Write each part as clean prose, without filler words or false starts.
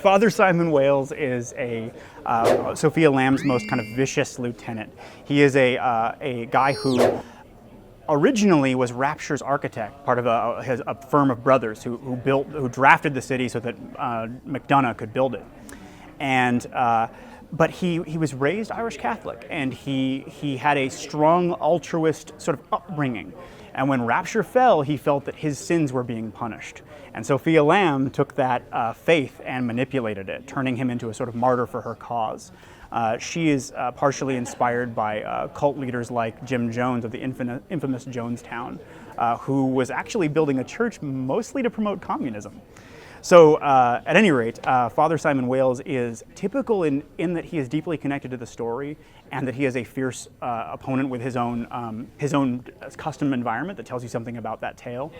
Father Simon Wales is Sophia Lamb's most kind of vicious lieutenant. He is a guy who originally was Rapture's architect, part of a firm of brothers who drafted the city so that McDonough could build it. And but he was raised Irish Catholic, and he had a strong altruist sort of upbringing. And when Rapture fell, he felt that his sins were being punished. And Sophia Lamb took that faith and manipulated it, turning him into a sort of martyr for her cause. She is partially inspired by cult leaders like Jim Jones of the infamous Jonestown, who was actually building a church mostly to promote communism. So at any rate, Father Simon Wales is typical in that he is deeply connected to the story, and that he is a fierce opponent with his own custom environment that tells you something about that tale.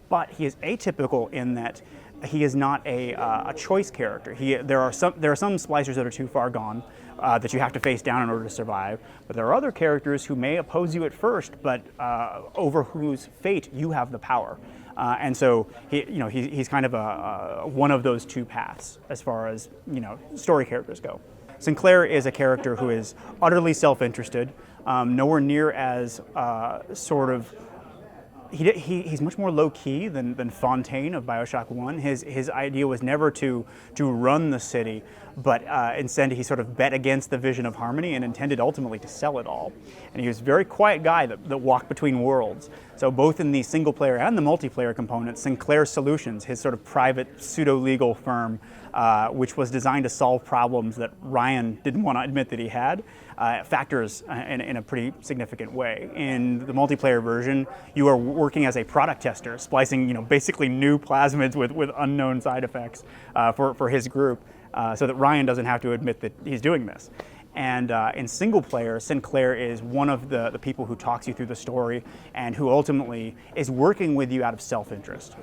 But he is atypical in that he is not a choice character. There are some splicers that are too far gone that you have to face down in order to survive. But there are other characters who may oppose you at first, but over whose fate you have the power. And so he's kind of one of those two paths as far as story characters go. Sinclair is a character who is utterly self-interested, nowhere near as sort of. He's much more low-key than Fontaine of BioShock 1. His idea was never to run the city, but instead he sort of bet against the vision of Harmony and intended ultimately to sell it all. And he was a very quiet guy that walked between worlds. So both in the single-player and the multiplayer components, Sinclair Solutions, his sort of private pseudo-legal firm, which was designed to solve problems that Ryan didn't want to admit that he had, factors in a pretty significant way. In the multiplayer version, you are working as a product tester, splicing basically new plasmids with unknown side effects for his group, so that Ryan doesn't have to admit that he's doing this. And in single player, Sinclair is one of the people who talks you through the story and who ultimately is working with you out of self-interest.